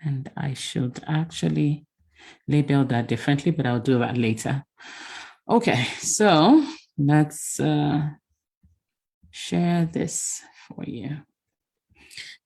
And I should actually label that differently, but I'll do that later. Okay, so let's share this for you.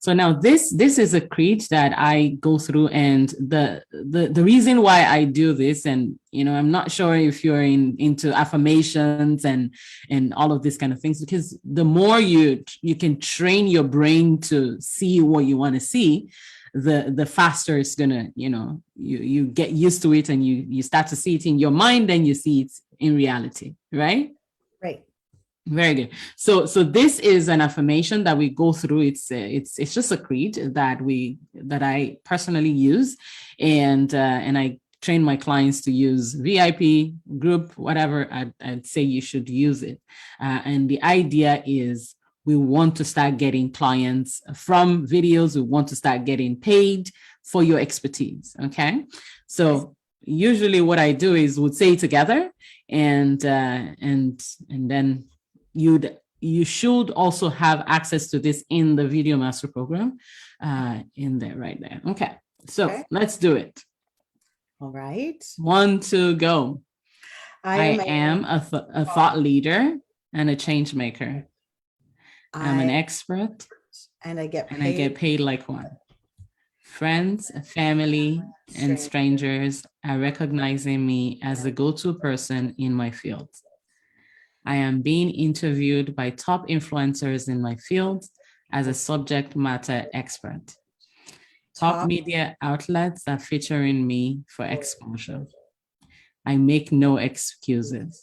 So now this is a creed that I go through, and the reason why I do this, and I'm not sure if you're into affirmations and all of these kind of things, because the more you can train your brain to see what you want to see, the faster it's gonna, you get used to it, and you start to see it in your mind, and you see it in reality, right? Right. Very good. So this is an affirmation that we go through. It's just a creed that I personally use, and I train my clients to use. VIP, group, whatever, I'd say you should use it. And the idea is we want to start getting clients from videos. We want to start getting paid for your expertise. Okay. So usually what I do is we'll say it together, and then you should also have access to this in the Video Master Program in there, right there. Okay, so let's do it. All right. 1, 2, go. I am a thought leader and a change maker. I'm an expert, and I get paid like one. Friends, family, and strangers are recognizing me as the go-to person in my field. I am being interviewed by top influencers in my field as a subject matter expert. Top media outlets are featuring me for exposure. I make no excuses.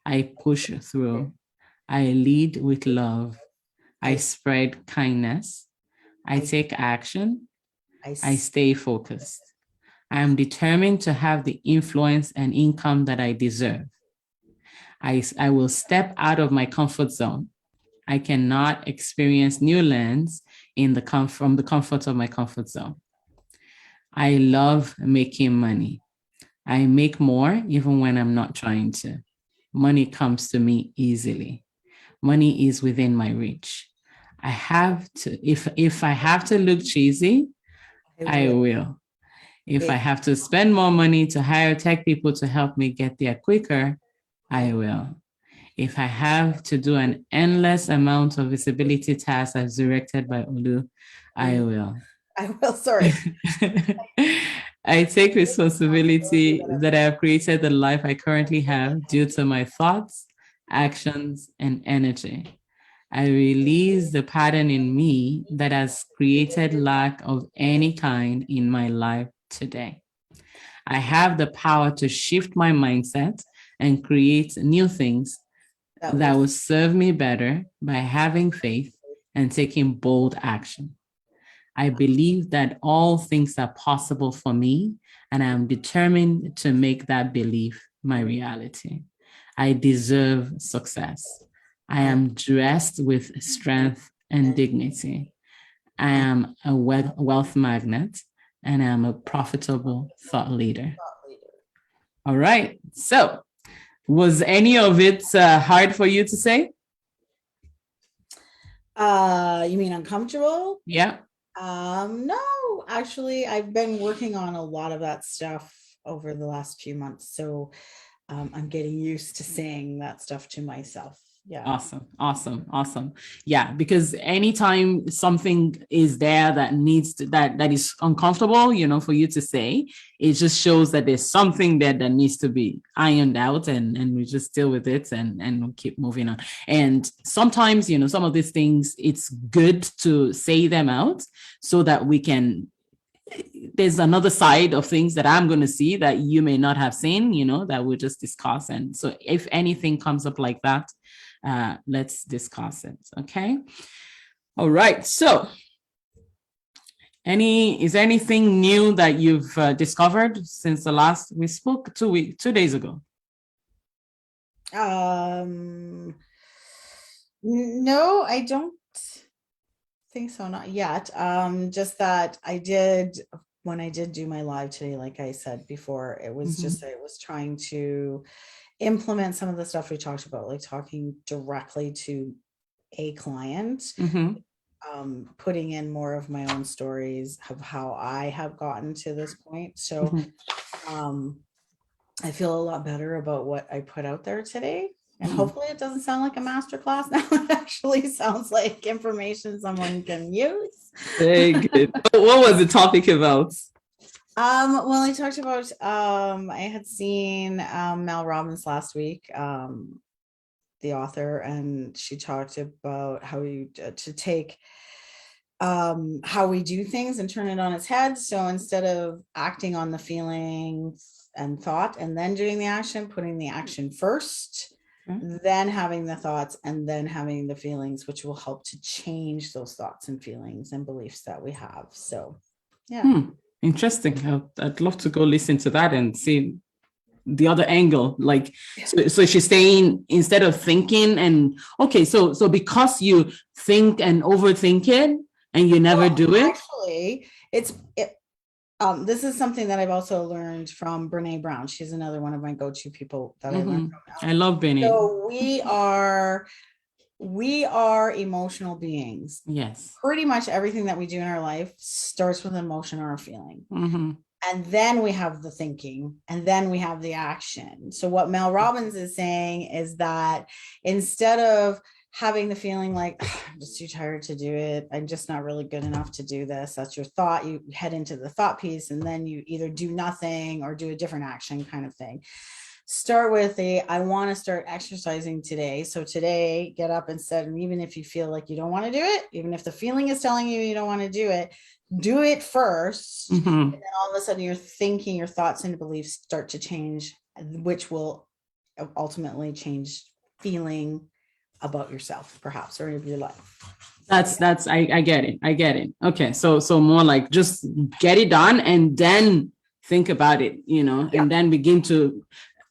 I push through. I lead with love. I spread kindness. I take action. I stay focused. I am determined to have the influence and income that I deserve. I will step out of my comfort zone. I cannot experience new lands from the comfort of my comfort zone. I love making money. I make more even when I'm not trying to. Money comes to me easily. Money is within my reach. I have to, if I have to look cheesy, I will. If I have to spend more money to hire tech people to help me get there quicker, I will. If I have to do an endless amount of visibility tasks as directed by Olu, I will. Sorry. I take responsibility that I have created the life I currently have due to my thoughts, actions, and energy. I release the pattern in me that has created lack of any kind in my life today. I have the power to shift my mindset and create new things that will serve me better by having faith and taking bold action. I believe that all things are possible for me, and I am determined to make that belief my reality. I deserve success. I am dressed with strength and dignity. I am a wealth magnet, and I am a profitable thought leader. All right. So, was any of it hard for you to say? You mean uncomfortable? Yeah. No, actually, I've been working on a lot of that stuff over the last few months. So I'm getting used to saying that stuff to myself. Yeah. Awesome. Yeah, because anytime something is there that needs to, that is uncomfortable, for you to say, it just shows that there's something there that needs to be ironed out, and we just deal with it and keep moving on. And sometimes, some of these things, it's good to say them out so that we can, there's another side of things that I'm going to see that you may not have seen, that we'll just discuss. And so if anything comes up like that, let's discuss it. Okay. All right. So is there anything new that you've discovered since the last we spoke 2 days ago? No, I don't think so. Not yet. Just that when I did do my live today, like I said before, it was just, I was trying to implement some of the stuff we talked about, like talking directly to a client putting in more of my own stories of how I have gotten to this point. So I feel a lot better about what I put out there today. And hopefully it doesn't sound like a masterclass now. It actually sounds like information someone can use. Very good. What was the topic about? Well, I talked about, I had seen Mel Robbins last week, the author, and she talked about how to take how we do things and turn it on its head. So instead of acting on the feelings and thought and then doing the action, putting the action first, then having the thoughts and then having the feelings, which will help to change those thoughts and feelings and beliefs that we have. So, yeah. Interesting. I'd love to go listen to that and see the other angle. Like, so she's saying instead of thinking and okay, so because you think and overthink it and you never do it. Actually, this is something that I've also learned from Brene Brown. She's another one of my go-to people that I learned from. I love Brene. So we are emotional beings. Yes. Pretty much everything that we do in our life starts with an emotion or a feeling. And then we have the thinking, and then we have the action. So what Mel Robbins is saying is that instead of having the feeling like, I'm just too tired to do it, I'm just not really good enough to do this, that's your thought, you head into the thought piece, and then you either do nothing or do a different action kind of thing. Start with I want to start exercising today. So today, get up and set, and even if you feel like you don't want to do it, even if the feeling is telling you don't want to do it first. And then all of a sudden you're thinking, your thoughts and beliefs start to change, which will ultimately change feeling about yourself, perhaps, or of your life. I get it. Okay. So more like just get it done and then think about it, and then begin to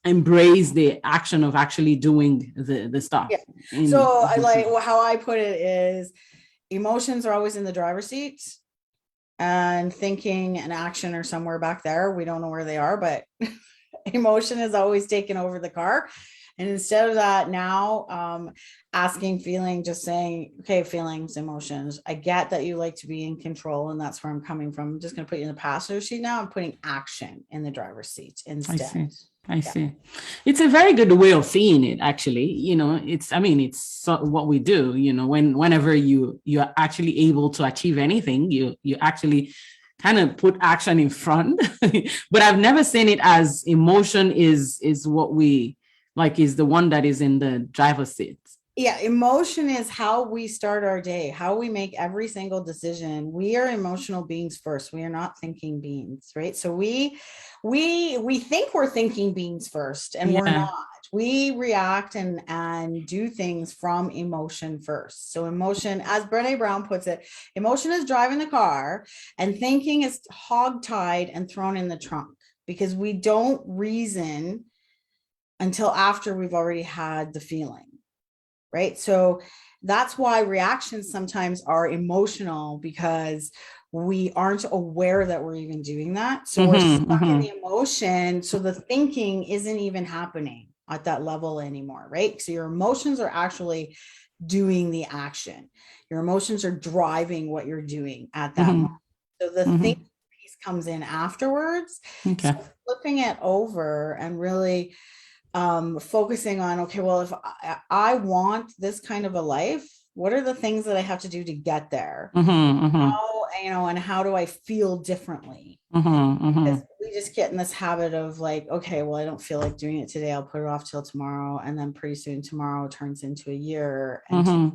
embrace the action of actually doing the stuff. So I like how I put it is emotions are always in the driver's seat and thinking and action are somewhere back there. We don't know where they are, but emotion is always taken over the car. And instead of that, now asking feeling, just saying, okay, feelings, emotions, I get that you like to be in control, and that's where I'm coming from. I'm just going to put you in the passenger seat now. I'm putting action in the driver's seat instead. I see. It's a very good way of seeing it, actually. It's what we do, whenever you're actually able to achieve anything, you actually kind of put action in front. But I've never seen it as emotion is what we like, is the one that is in the driver's seat. Yeah, emotion is how we start our day, how we make every single decision. We are emotional beings first. We are not thinking beings, right? So we think we're thinking beings first, and we're not. We react and do things from emotion first. So emotion, as Brene Brown puts it, emotion is driving the car, and thinking is hogtied and thrown in the trunk, because we don't reason until after we've already had the feeling. Right. So that's why reactions sometimes are emotional, because we aren't aware that we're even doing that. So we're stuck in the emotion. So the thinking isn't even happening at that level anymore. Right. So your emotions are actually doing the action. Your emotions are driving what you're doing at that moment. So the thinking piece comes in afterwards. So flipping it over and really focusing on, okay, well, if I want this kind of a life, what are the things that I have to do to get there? How, and how do I feel differently? Because we just get in this habit of like, okay, well, I don't feel like doing it today, I'll put it off till tomorrow. And then pretty soon tomorrow turns into a year and 2 years,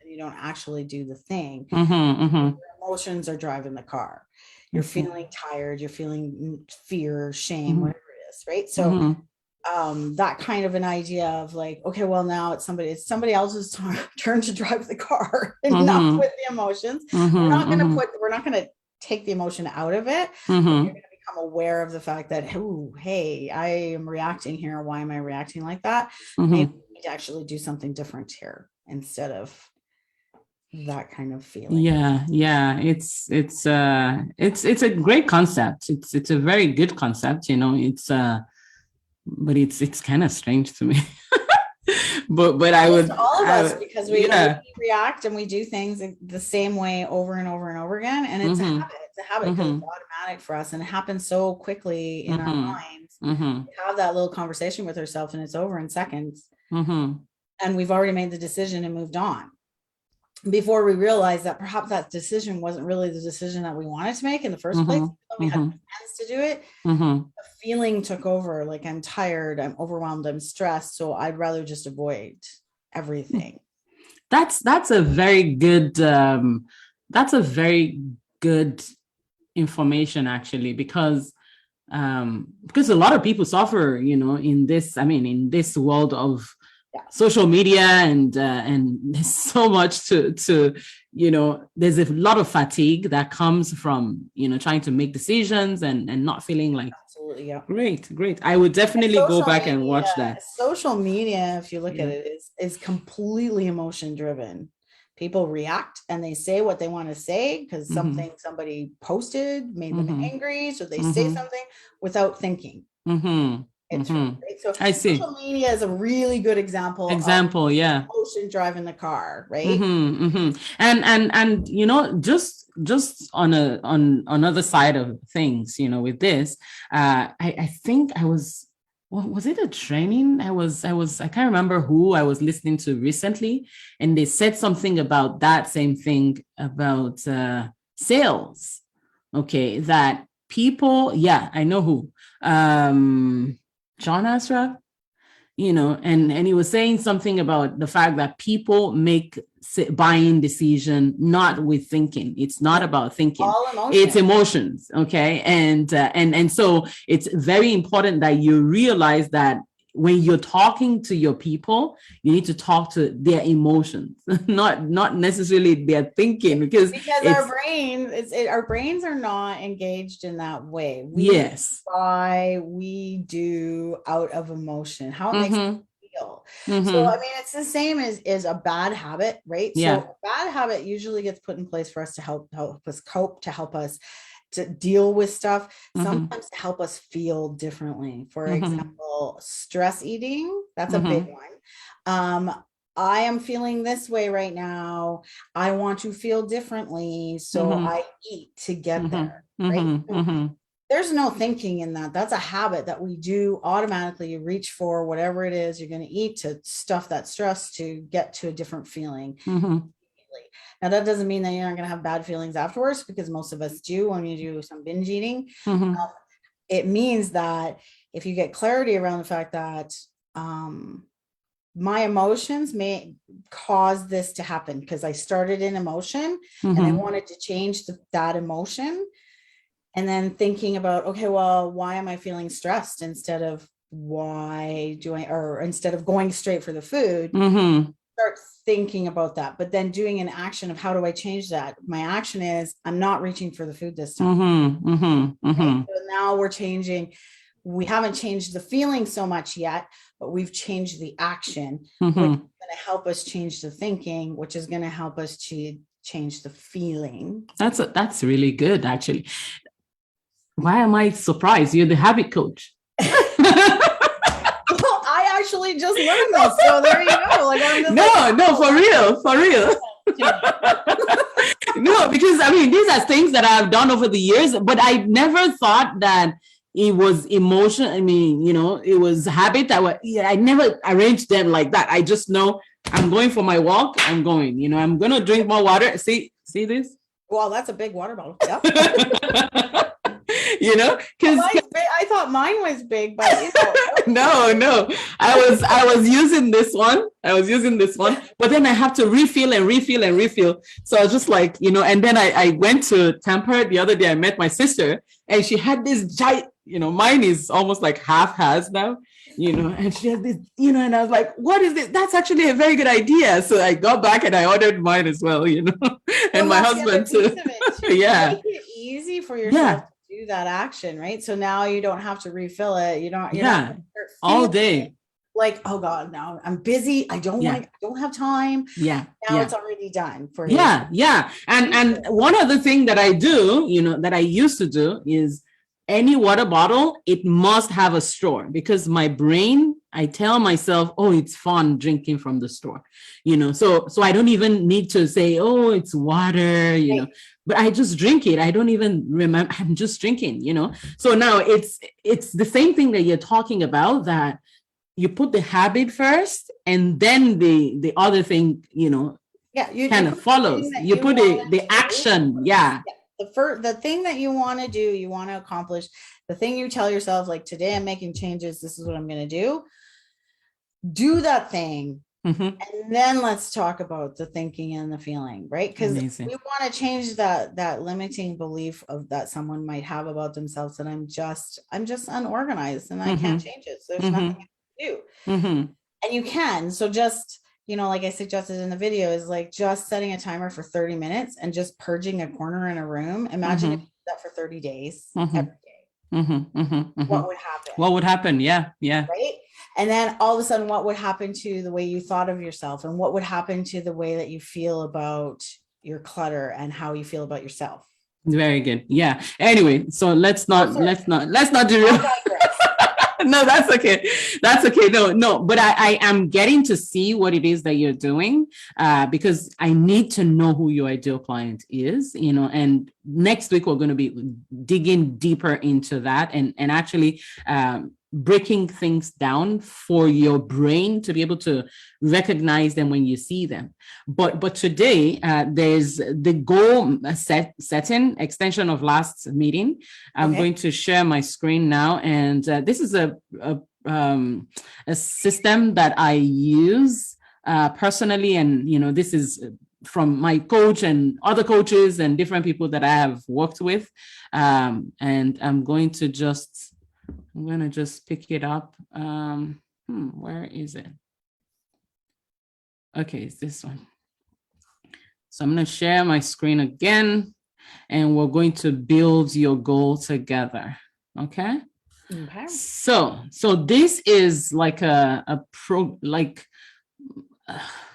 and you don't actually do the thing. Your emotions are driving the car. You're feeling tired, you're feeling fear, shame, whatever it is, right? So that kind of an idea of like, okay, well, now it's somebody else's turn to drive the car, and not with the emotions. We're not going to take the emotion out of it. You're going to become aware of the fact that, oh, hey, I am reacting here. Why am I reacting like that? Maybe we need to actually do something different here instead of that kind of feeling. Yeah. It's a great concept. It's a very good concept. But it's kind of strange to me. but I would, all of us, because we yeah. react and we do things the same way over and over and over again. And it's a habit. It's a habit because it's automatic for us, and it happens so quickly in our minds. We have that little conversation with ourselves and it's over in seconds. And we've already made the decision and moved on before we realize that perhaps that decision wasn't really the decision that we wanted to make in the first place. We had plans to do it. The feeling took over, like I'm tired, I'm overwhelmed, I'm stressed, so I'd rather just avoid everything. That's a very good information, actually, because a lot of people suffer, in this world of social media, and there's so much to there's a lot of fatigue that comes from trying to make decisions and not feeling like absolutely, yeah. Great. I would definitely go back and watch that. Social media, if you look at it, is completely emotion driven. People react and they say what they want to say because something somebody posted made them angry, so they say something without thinking. It's right. So I see. Social media is a really good example. Yeah. Emotion driving the car, right? And just on another side of things, with this, I think was it a training? I can't remember who I was listening to recently, and they said something about that same thing about sales. Okay, that people, I know who. John Ashraf, and he was saying something about the fact that people make buying decision not with thinking. It's not about thinking. All emotions. It's emotions. Okay. And so it's very important that you realize that when you're talking to your people, you need to talk to their emotions, not necessarily their thinking, because our brains are not engaged in that way. We do out of emotion, how it makes us feel. So it's the same as a bad habit, right? So a bad habit usually gets put in place for us to help us cope, to help us to deal with stuff, sometimes to help us feel differently. For example, stress eating, that's a big one. I am feeling this way right now. I want to feel differently, so I eat to get there, right? There's no thinking in that. That's a habit that we do automatically. You reach for whatever it is you're going to eat to stuff that stress to get to a different feeling. Now, that doesn't mean that you're not going to have bad feelings afterwards, because most of us do when you do some binge eating. It means that if you get clarity around the fact that my emotions may cause this to happen because I started in emotion and I wanted to change that emotion, and then thinking about, okay, well, why am I feeling stressed instead of instead of going straight for the food, start thinking about that, but then doing an action of how do I change that? My action is I'm not reaching for the food this time. Right? So now we're changing. We haven't changed the feeling so much yet, but we've changed the action, which is going to help us change the thinking, which is going to help us to change the feeling. That's really good, actually. Why am I surprised? You're the habit coach. I actually just learned this, so there you go. Like, I'm just for real. No, because these are things that I've done over the years, but I never thought that it was emotion. It was habit I never arranged them like that. I just know I'm going for my walk. I'm going, I'm going to drink more water. See this? Well, that's a big water bottle. Yeah. Because I thought mine was big, but no, I was using this one, but then I have to refill. So I was just like, and then I went to Tampa the other day. I met my sister, and she had this giant, mine is almost like half has now, and she has this, and I was like, what is this? That's actually a very good idea. So I got back and I ordered mine as well, and my husband too. Yeah. Make it easy for yourself. Do that action, right? So now you don't have to refill it. You're not all day. Like, oh God, now I'm busy. I don't have time. Now it's already done for you. And one other thing that I do, that I used to do is any water bottle, it must have a straw, because my brain, I tell myself, oh, it's fun drinking from the store, so I don't even need to say, oh, it's water, but I just drink it. I don't even remember. I'm just drinking, So now it's the same thing that you're talking about, that you put the habit first, and then the other thing, you kind of follows. You put the action. Yeah. The thing that you want to do, you want to accomplish, the thing you tell yourself, like, today I'm making changes, this is what I'm going to do that thing. And then let's talk about the thinking and the feeling, right? Because we want to change that limiting belief of that someone might have about themselves, that I'm just unorganized and I can't change it, so there's nothing I can do. And you can. So just, like I suggested in the video, is like just setting a timer for 30 minutes and just purging a corner in a room. Imagine if you did that for 30 days every day. What would happen? What would happen? Yeah. Right. And then all of a sudden, what would happen to the way you thought of yourself, and what would happen to the way that you feel about your clutter and how you feel about yourself? Very good. Yeah. Anyway, so let's not do no, that's okay. That's okay. No, but I am getting to see what it is that you're doing, because I need to know who your ideal client is, and next week we're going to be digging deeper into that, and actually breaking things down for your brain to be able to recognize them when you see them. But today there's the goal setting extension of last meeting. I'm going to share my screen now, and this is a system that I use personally, and this is from my coach and other coaches and different people that I have worked with, and I'm going to just pick it up. Where is it? Okay, it's this one. So I'm going to share my screen again, and we're going to build your goal together. Okay. So this is like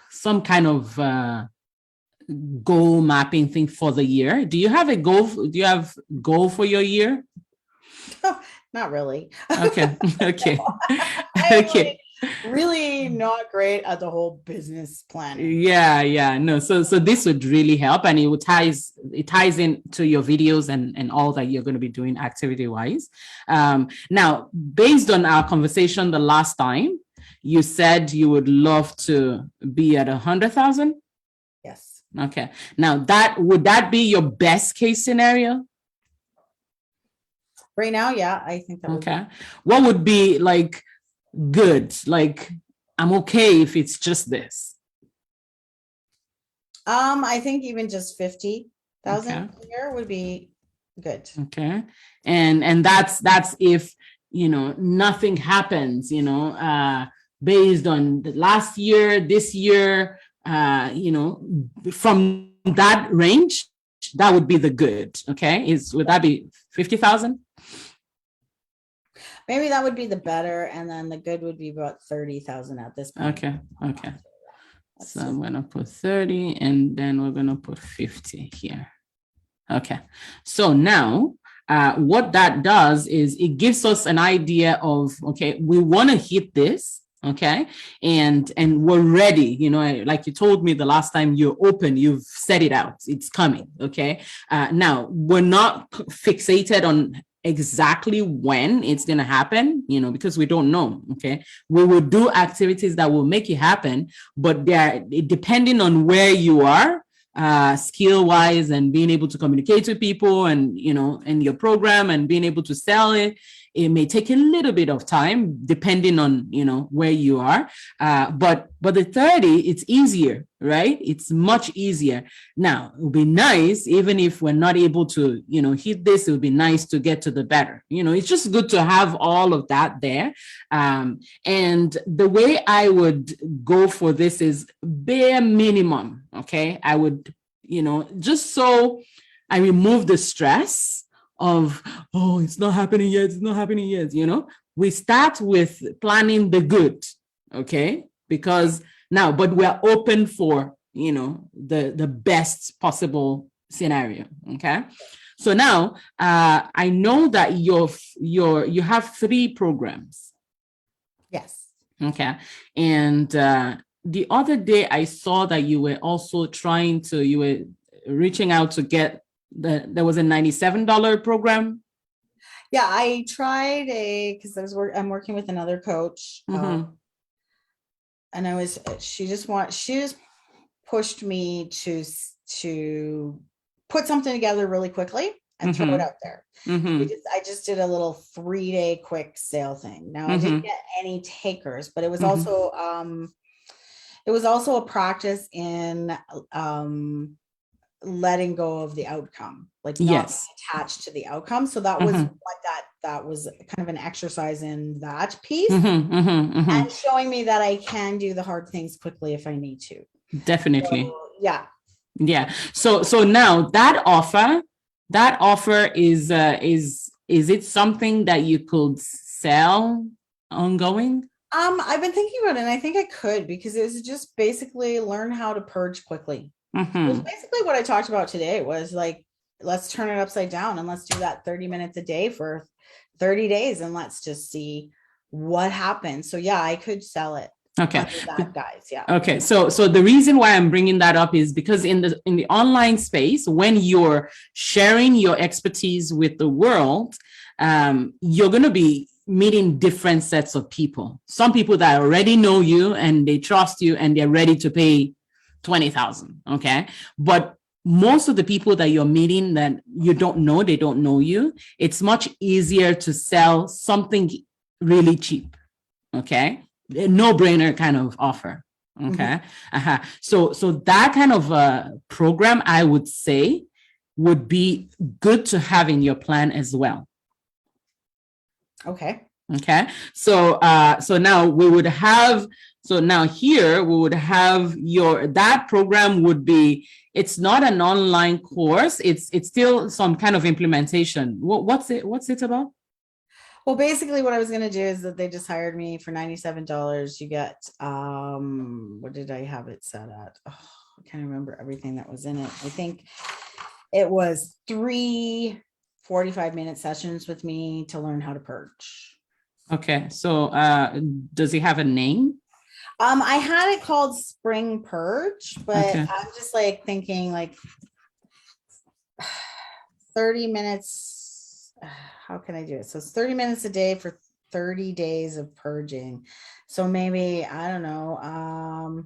some kind of goal mapping thing for the year. Do you have a goal? Do you have goal for your year? Not really. Okay. Okay. Okay. Really not great at the whole business planning. Yeah. No. So this would really help, and it ties into your videos and all that you're going to be doing activity wise. Now, based on our conversation the last time, you said you would love to be at 100,000. Yes. Okay. Now, would that be your best case scenario? Right now, yeah, I think that. Okay. What would be like good? Like, I'm okay if it's just this. I think even just 50,000 a year would be good. Okay. And that's if, nothing happens, based on the last year, this year, from that range, that would be the good. Okay. Would that be 50,000? Maybe that would be the better, and then the good would be about 30,000 at this point. Okay. So I'm going to put 30, and then we're going to put 50 here. Okay. So now what that does is it gives us an idea of, okay, we want to hit this. Okay. And we're ready, like you told me the last time, you're open, you've set it out, it's coming. Okay. Now we're not fixated on exactly when it's going to happen, because we don't know. Okay. We will do activities that will make it happen, but they're depending on where you are, skill wise, and being able to communicate with people, and, in your program, and being able to sell it. It may take a little bit of time depending on, where you are. But the 30, it's easier, right? It's much easier. Now, it would be nice, even if we're not able to, hit this, it would be nice to get to the better. It's just good to have all of that there. And the way I would go for this is bare minimum. Okay. I would, just so I remove the stress of, oh, it's not happening yet. We start with planning the good. Okay. Because now, but we're open for, the best possible scenario. Okay. So now I know that you have 3 programs. Yes. Okay. And the other day I saw that you were also you were reaching out to get there was a $97 program. Yeah, I tried because I'm working with another coach. And she just pushed me to put something together really quickly and throw it out there. I just did a little 3-day quick sale thing. Now I didn't get any takers, but it was also a practice in letting go of the outcome, like not being attached to the outcome. So that was what that was kind of an exercise in that piece, and showing me that I can do the hard things quickly if I need to. Definitely. So, yeah. Yeah. So now that offer is it something that you could sell ongoing? I've been thinking about it, and I think I could, because it was just basically learn how to purge quickly. Basically what I talked about today was like, let's turn it upside down and let's do that 30 minutes a day for 30 days and let's just see what happens. So yeah, I could sell it. Okay. That, guys. Yeah. Okay. So the reason why I'm bringing that up is because in the online space, when you're sharing your expertise with the world, you're going to be meeting different sets of people. Some people that already know you and they trust you and they're ready to pay 20,000. Okay. But most of the people that you're meeting that you don't know, they don't know you. It's much easier to sell something really cheap. Okay. A no-brainer kind of offer. Okay. So that kind of program, I would say, would be good to have in your plan as well. Okay. Okay. So now we would have, that program would be, it's not an online course. It's still some kind of implementation. What's it about? Well, basically what I was going to do is that they just hired me for $97. You get, what did I have it set at? Oh, I can't remember everything that was in it. I think it was 3 45-minute sessions with me to learn how to purge. Okay. So does it have a name? I had it called Spring Purge, but I'm just like thinking like 30 minutes. How can I do it? So it's 30 minutes a day for 30 days of purging. So maybe, I don't know.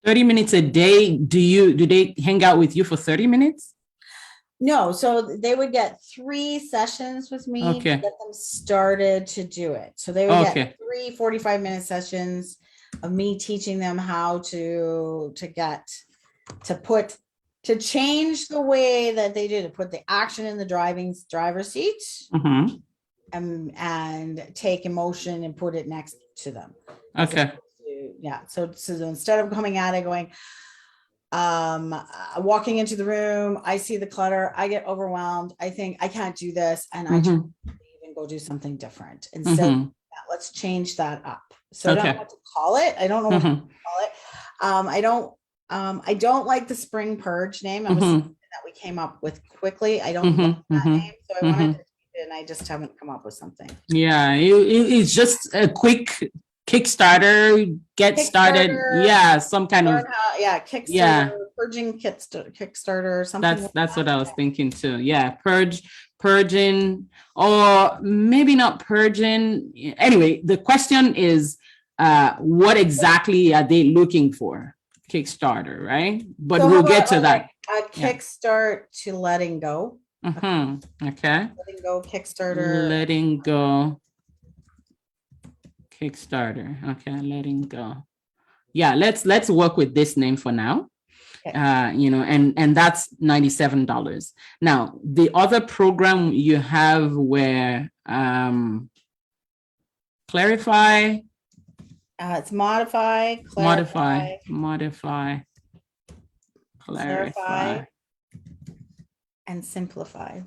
30 minutes a day. Do they hang out with you for 30 minutes? No, so they would get 3 sessions with me to get them started to do it. So they would get 3 45-minute sessions of me teaching them how to change the way that they do, to put the action in the driver's seat, and take emotion and put it next to them. Okay. Yeah. So instead of coming at it going, walking into the room, I see the clutter, I get overwhelmed, I think I can't do this, and I even go do something different. Instead, let's change that up. So I don't know what to call it. I don't know what to call it. I don't like the Spring Purge name. It was something that we came up with quickly. I don't like that name, so I wanted to keep it, and I just haven't come up with something. Yeah, it's just a quick Kickstarter, started. Yeah, some kind of Kickstarter. Yeah, purging Kickstarter. Something. That's what I was thinking too. Yeah, purging, or maybe not purging. Anyway, the question is, what exactly are they looking for? Kickstarter, right? But so we'll get to that. Like a kickstart to letting go. Okay. Letting go Kickstarter. Letting go. Kickstarter. Okay, letting go. Yeah, let's work with this name for now. Okay. And that's $97. Now, the other program you have where clarify. It's modify, clarify, and simplify.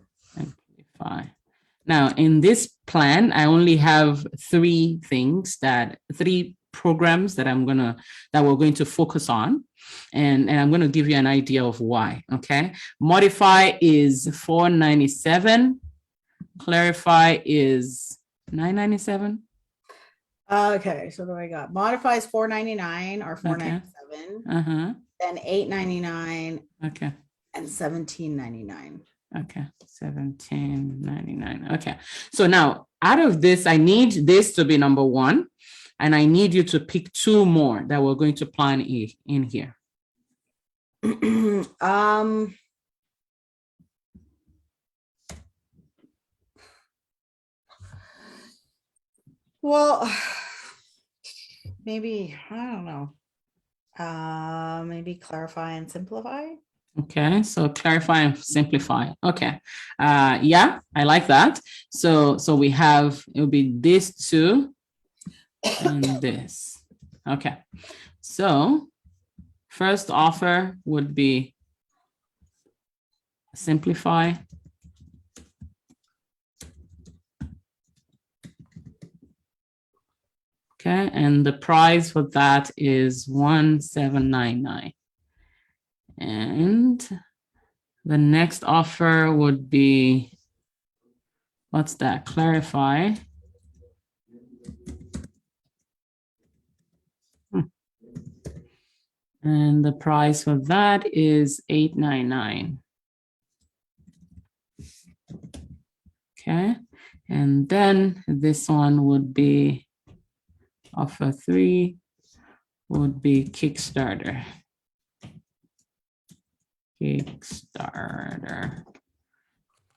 Now, in this plan, I only have 3 programs that we're going to focus on. And I'm going to give you an idea of why. Okay. Modify is $497. Clarify is $997. Okay, so what do I got? Modify is $499 or $497. Then $899. Okay. And $17.99. Okay, $17.99. Okay, so now out of this, I need this to be number one, and I need you to pick two more that we're going to plan in here. Well, maybe, I don't know. Maybe clarify and simplify. Okay, so clarify and simplify. Okay, yeah, I like that. So we have, it'll be this two and this. Okay, so first offer would be simplify. Okay, and the price for that is $1,799. And the next offer would be, what's that? Clarify. And the price for that is $899. Okay, and then this one would be offer 3 would be Kickstarter. Kickstarter.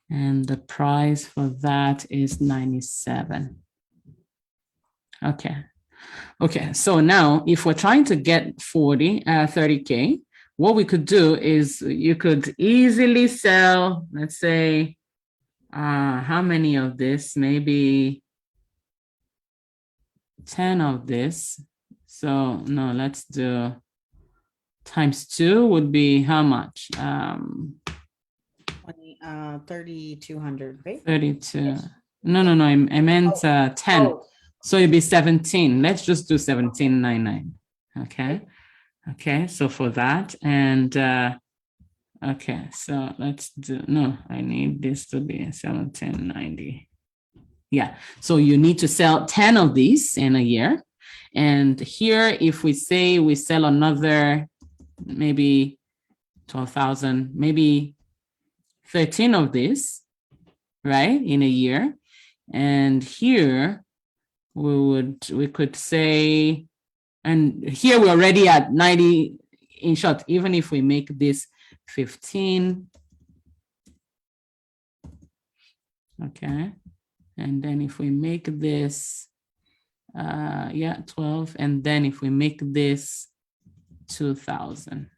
And the price for that is $97. Okay. Okay, so now if we're trying to get 30K, what we could do is you could easily sell, let's say, how many of this? Maybe 10 of this. So no, let's do times 2 would be how much? 3,200, right? 32. Yes. No, I meant 10. Oh. So it'd be 17. Let's just do 17.99. Okay. Okay. So for that, and okay. So let's do. No, I need this to be 17.90. Yeah. So you need to sell 10 of these in a year, and here, if we say we sell another, maybe 12,000, maybe 13 of this, right, in a year, and here. We could say, and here we're already at 90. In short, even if we make this 15, okay, and then if we make this 12, and then if we make this 2,000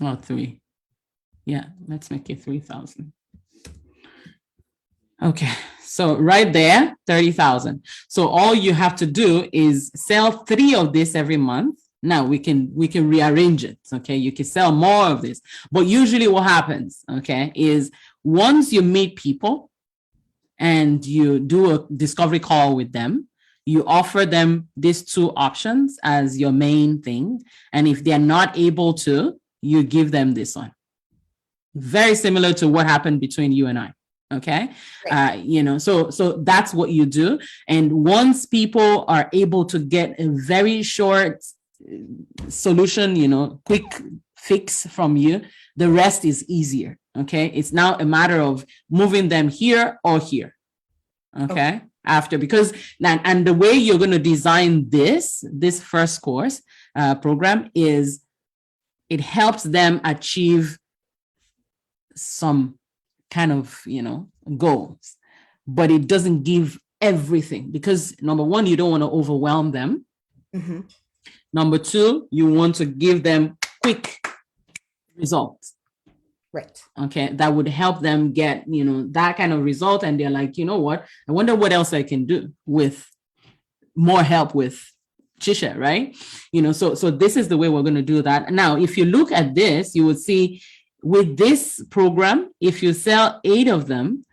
or 3, let's make it 3,000. Okay, so right there, 30,000. So all you have to do is sell 3 of this every month. Now we can rearrange it. Okay, you can sell more of this. But usually what happens, okay, is once you meet people and you do a discovery call with them, you offer them these 2 options as your main thing. And if they're not able to, you give them this one. Very similar to what happened between you and I. Okay. So that's what you do. And once people are able to get a very short solution, quick fix from you, the rest is easier. Okay. It's now a matter of moving them here or here. Okay. After, because and the way you're going to design this first course program is it helps them achieve some kind of, goals, but it doesn't give everything, because number one, you don't want to overwhelm them. Mm-hmm. Number 2, you want to give them quick results. Right. Okay. That would help them get, that kind of result. And they're like, you know what? I wonder what else I can do with more help with Trisha, right? So this is the way we're going to do that. Now, if you look at this, you would see with this program, if you sell 8 of them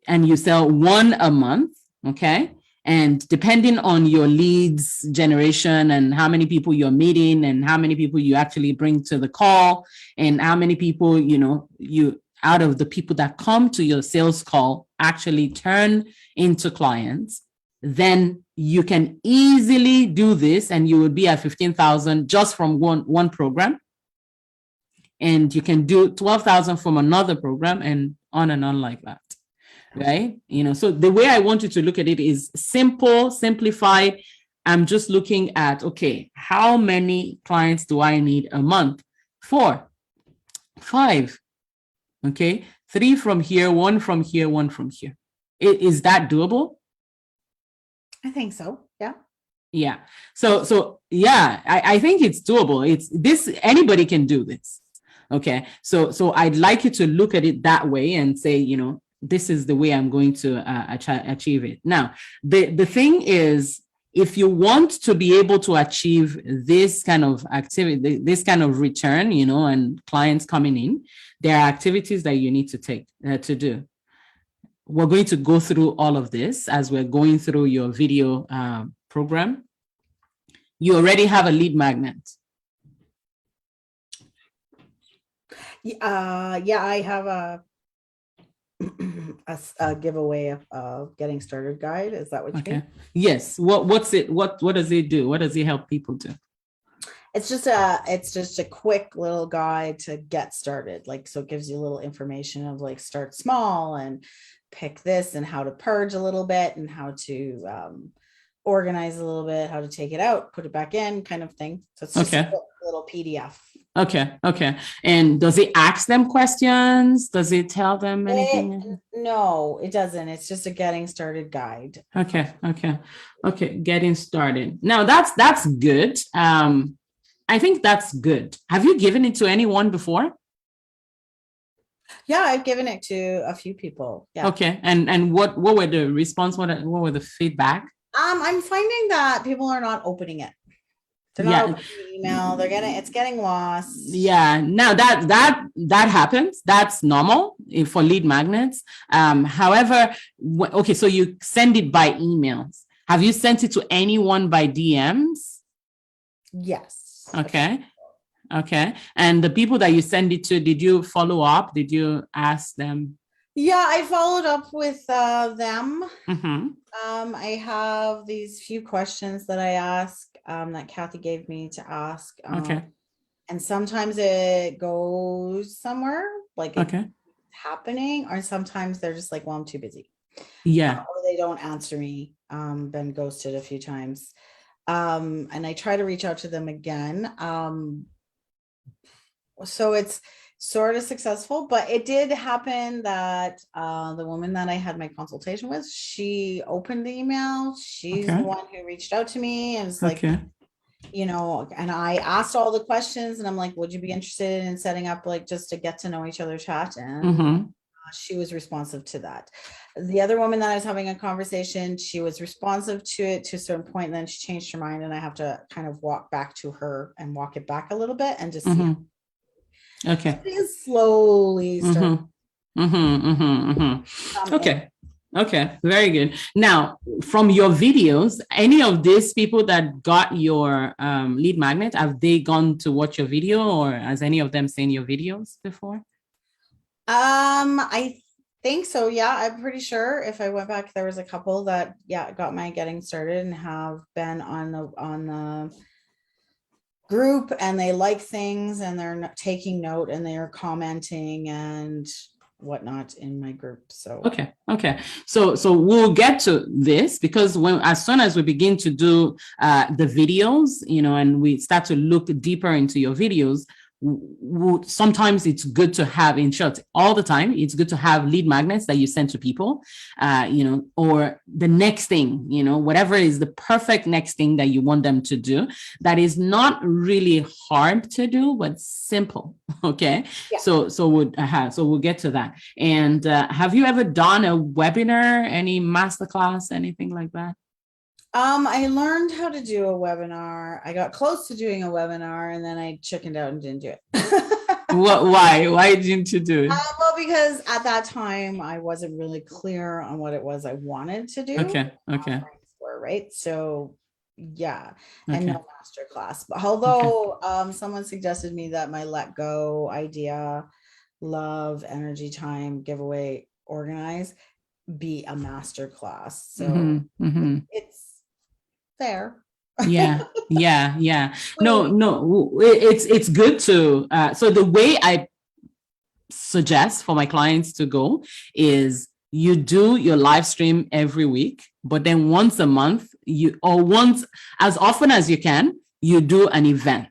and you sell 1 a month, okay, And depending on your leads generation and how many people you're meeting and how many people you actually bring to the call and how many people, you out of the people that come to your sales call actually turn into clients, then you can easily do this and you would be at 15,000 just from one program. And you can do 12,000 from another program and on like that. Right? So the way I want you to look at it is simple, simplified. I'm just looking at, okay, how many clients do I need a month? 4, 5, okay, 3 from here, 1 from here, 1 from here. Is that doable? I think so. Yeah. Yeah. So yeah, I think it's doable. It's this, anybody can do this. Okay. So I'd like you to look at it that way and say, this is the way I'm going to achieve it. Now, the thing is, if you want to be able to achieve this kind of activity, this kind of return, and clients coming in, there are activities that you need to take to do. We're going to go through all of this as we're going through your video program. You already have a lead magnet. Yeah, I have a giveaway of getting started guide. Is that what you mean? Yes. What's it? What does it do? What does it help people do? It's just a quick little guide to get started. Like, so it gives you a little information of like start small and pick this and how to purge a little bit and how to organize a little bit, how to take it out, put it back in, kind of thing. So it's just a little PDF. Okay. And does it ask them questions? Does it tell them anything? No, it doesn't. It's just a getting started guide. Okay. Getting started. Now that's good. I think that's good. Have you given it to anyone before? Yeah, I've given it to a few people. Yeah. Okay. And what were the response? What were the feedback? I'm finding that people are not opening it. They're not opening the email. It's getting lost. Yeah. Now that happens. That's normal for lead magnets. However, okay, so you send it by emails. Have you sent it to anyone by DMs? Yes. Okay. And the people that you send it to, did you follow up? Did you ask them? Yeah, I followed up with them. Mm-hmm. I have these few questions that I ask that Kathy gave me to ask. Okay. And sometimes it goes somewhere, like it's happening, or sometimes they're just like, well, I'm too busy. Yeah. Or they don't answer me. Been ghosted a few times. And I try to reach out to them again. So it's sort of successful, but it did happen that the woman that I had my consultation with, she opened the email. She's the one who reached out to me and was like, and I asked all the questions and I'm like, would you be interested in setting up like just to get to know each other chat? And she was responsive to that. The other woman that I was having a conversation, she was responsive to it to a certain point, and then she changed her mind and I have to kind of walk back to her and walk it back a little bit and just see. Okay. It is slowly starting. Okay. Very good. Now, from your videos, any of these people that got your lead magnet, have they gone to watch your video, or has any of them seen your videos before? I think so. Yeah, I'm pretty sure if I went back, there was a couple that got my getting started and have been on the group, and they like things and they're taking note and they're commenting and whatnot in my group. So okay. So we'll get to this, because as soon as we begin to do the videos, and we start to look deeper into your videos, sometimes it's good to have, in short, all the time, it's good to have lead magnets that you send to people, or the next thing, whatever is the perfect next thing that you want them to do, that is not really hard to do, but simple. Okay. Yeah. So we'll get to that. And have you ever done a webinar, any masterclass, anything like that? I learned how to do a webinar. I got close to doing a webinar and then I chickened out and didn't do it. Why didn't you do it? Well, because at that time I wasn't really clear on what it was I wanted to do. Okay. hour, right? So yeah, and Okay. no master class. But although someone suggested me that my let go idea, love, energy, time, giveaway, organize, be a master class. So it's fair. Yeah, yeah, yeah. No, Wait. no, it's good to so the way I suggest for my clients to go is you do your live stream every week, but then once a month, once as often as you can, you do an event.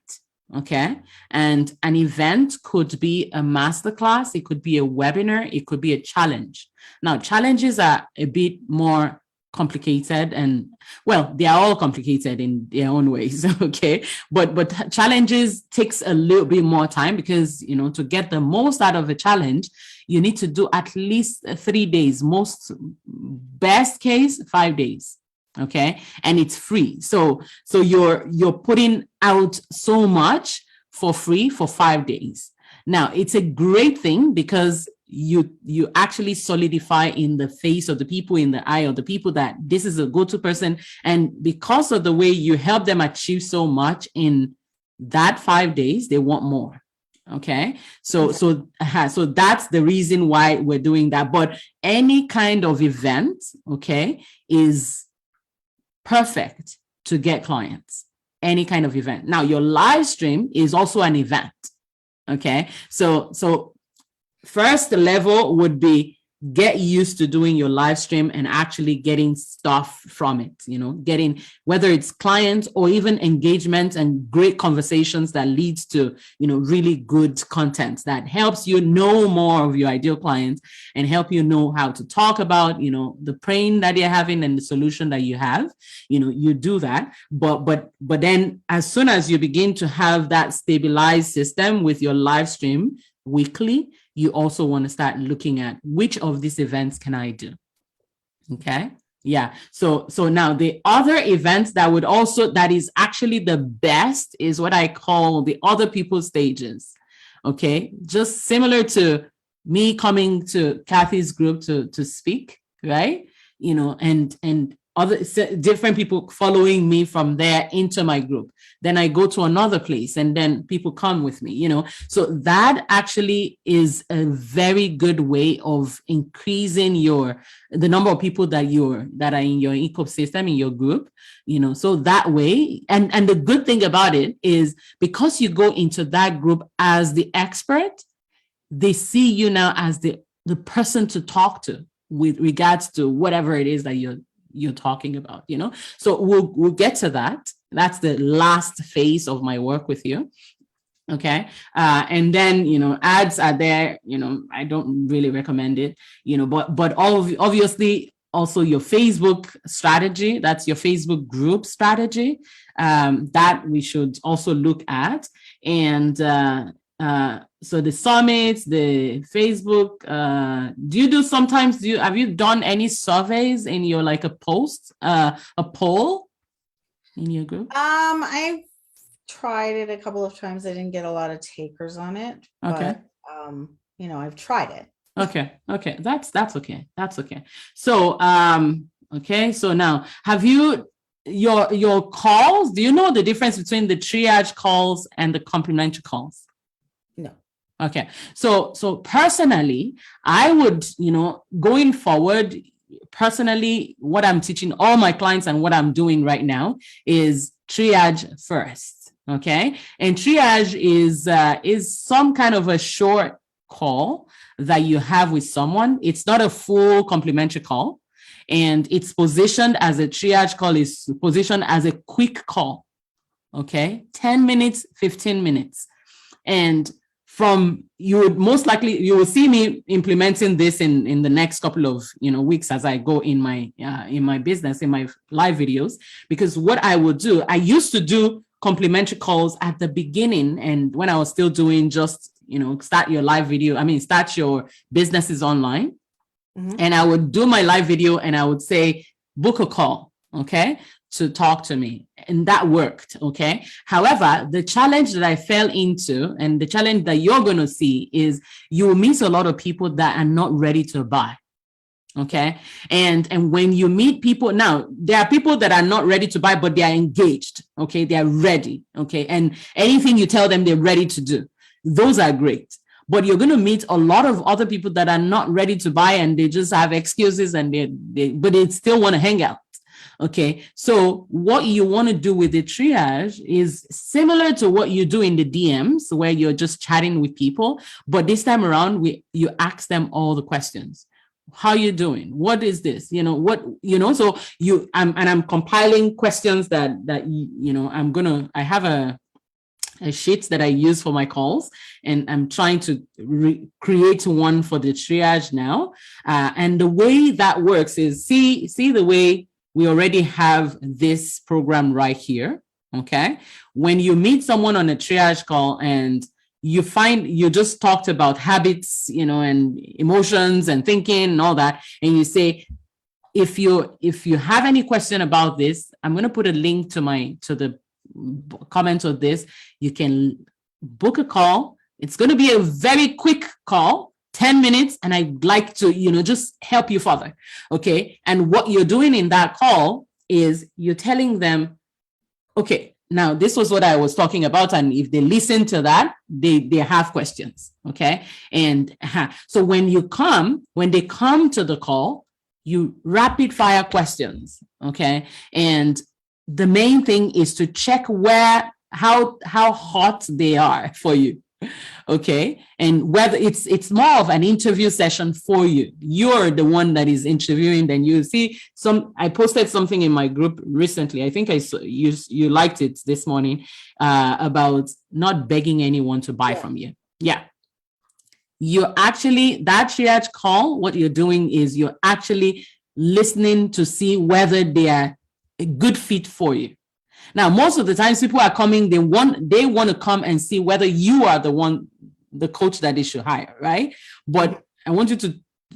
Okay. And an event could be a masterclass, it could be a webinar, it could be a challenge. Now, challenges are a bit more complicated, and well, they are all complicated in their own ways. Okay. But challenges takes a little bit more time because, to get the most out of a challenge, you need to do at least 3 days, most best case 5 days. Okay. And it's free. So you're putting out so much for free for 5 days. Now, it's a great thing because you actually solidify in the face of the people, in the eye of the people, that this is a go-to person. And because of the way you help them achieve so much in that 5 days, they want more. Okay. So that's the reason why we're doing that. But any kind of event, okay, is perfect to get clients. Any kind of event. Now, your live stream is also an event. Okay. So first level would be get used to doing your live stream and actually getting stuff from it, getting, whether it's clients or even engagement and great conversations that leads to, really good content that helps you know more of your ideal clients and help you know how to talk about, the pain that you're having and the solution that you have, you do that. But then as soon as you begin to have that stabilized system with your live stream weekly, you also want to start looking at which of these events can I do. Okay. Yeah. So now the other events that is actually the best is what I call the other people's stages. Okay. Just similar to me coming to Kathy's group to speak, right? And other different people following me from there into my group. Then I go to another place and then people come with me, So that actually is a very good way of increasing the number of people that are in your ecosystem, in your group, so that way. And the good thing about it is because you go into that group as the expert, they see you now as the person to talk to with regards to whatever it is that you're talking about, So we'll get to that. That's the last phase of my work with you. Okay. And then, ads are there, I don't really recommend it, but obviously also your Facebook strategy, that's your Facebook group strategy, that we should also look at. And, so the summits, the Facebook, have you done any surveys in your, like a post, a poll in your group? I've tried it a couple of times. I didn't get a lot of takers on it, Okay. but I've tried it. Okay. That's okay. That's okay. So, okay. So now have you, your calls, do you know the difference between the triage calls and the complimentary calls? No. Okay. So personally, I would, going forward, personally, what I'm teaching all my clients and what I'm doing right now is triage first. Okay. And triage is some kind of a short call that you have with someone. It's not a full complimentary call. And it's positioned as a triage call, is positioned as a quick call. Okay. 10 minutes, 15 minutes. And you will see me implementing this in the next couple of weeks as I go in my business, in my live videos, because what I will do, I used to do complimentary calls at the beginning, and when I was still doing just start your businesses online, and I would do my live video and I would say book a call, okay, to talk to me. And that worked. Okay. However, the challenge that I fell into and the challenge that you're going to see is you will meet a lot of people that are not ready to buy. Okay. And when you meet people now, there are people that are not ready to buy, but they are engaged. Okay. They are ready. Okay. And anything you tell them, they're ready to do. Those are great. But you're going to meet a lot of other people that are not ready to buy, and they just have excuses, and but they still want to hang out. Okay. So what you want to do with the triage is similar to what you do in the DMs, where you're just chatting with people. But this time around, you ask them all the questions. How you doing? What is this? So I'm compiling questions that I have a sheet that I use for my calls, and I'm trying to create one for the triage now. And the way that works is see the way we already have this program right here. Okay. When you meet someone on a triage call and you just talked about habits, and emotions and thinking and all that, and you say, if you have any question about this, I'm going to put a link to the comment of this. You can book a call. It's going to be a very quick call, 10 minutes, and I'd like to, just help you further. Okay. And what you're doing in that call is you're telling them, okay, now, this was what I was talking about. And if they listen to that, they have questions. Okay. And so when they come to the call, you rapid fire questions. Okay. And the main thing is to check how hot they are for you. Okay. And whether it's more of an interview session for you. You're the one that is interviewing. Then you see I posted something in my group recently. I think you liked it this morning, about not begging anyone to buy from you. Yeah. You're actually, that triage call, what you're doing is you're actually listening to see whether they are a good fit for you. Now, most of the times people are coming, they want to come and see whether you are the coach that they should hire, right? But I want you to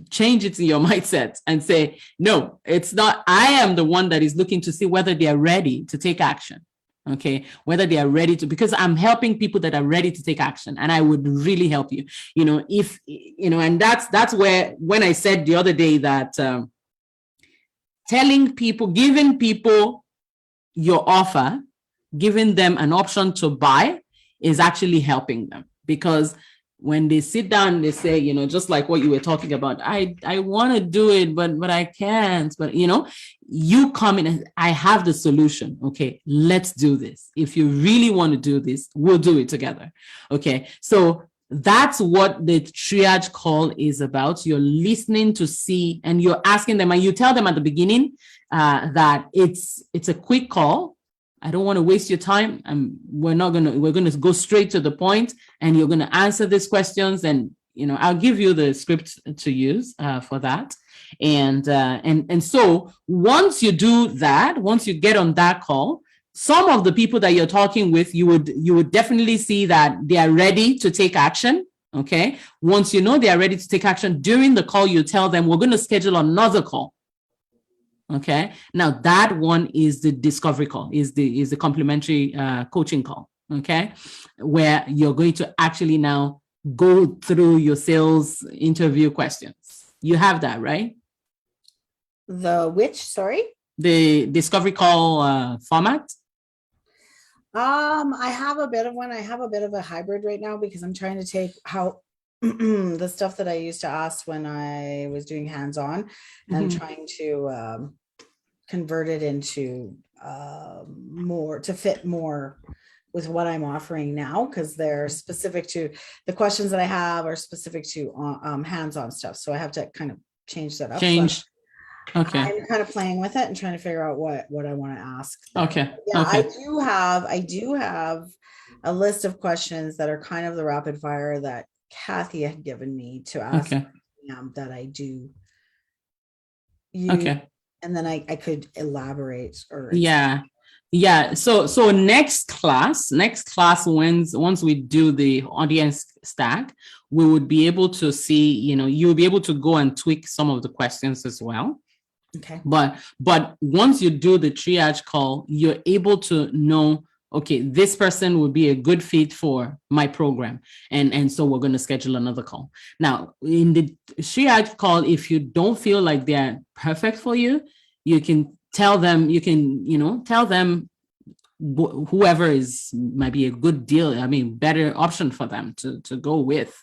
change it in your mindset and say, no, it's not. I am the one that is looking to see whether they are ready to take action. Okay, whether they are ready to, because I'm helping people that are ready to take action, and I would really help you. And that's where, when I said the other day that telling people, giving people your offer, giving them an option to buy is actually helping them, because when they sit down, they say, just like what you were talking about, I want to do it, but I can't. But, you come in and I have the solution. Okay, let's do this. If you really want to do this, we'll do it together. Okay, so that's what the triage call is about. You're listening to see, and you're asking them, and you tell them at the beginning that it's a quick call. I don't want to waste your time. We're going to go straight to the point, and you're going to answer these questions. And, I'll give you the script to use for that. And so once you do that, once you get on that call, some of the people that you're talking with, you would definitely see that they are ready to take action. Okay. Once you know they are ready to take action, during the call, you tell them, we're going to schedule another call. Okay. Now that one is the discovery call, is the complimentary coaching call. Okay. Where you're going to actually now go through your sales interview questions. You have that, right? Sorry? The discovery call format. I have a bit of one. I have a bit of a hybrid right now, because I'm trying to take how the stuff that I used to ask when I was doing hands-on, and trying to convert it into more to fit more with what I'm offering now, because they're specific to the questions that I have are specific to hands-on stuff. So I have to kind of change that up. Okay. I'm kind of playing with it and trying to figure out what I want to ask. Okay. Yeah, okay. I do have a list of questions that are kind of the rapid fire that Kathy had given me to ask that I do use. Okay. And then I could elaborate or So next class, once we do the audience stack, we would be able to see, you'll be able to go and tweak some of the questions as well. Okay. But once you do the triage call, you're able to know okay, this person would be a good fit for my program. And so we're going to schedule another call. Now, in the triage call, if you don't feel like they're perfect for you, you can tell them, tell them whoever is might be a good deal, better option for them to go with.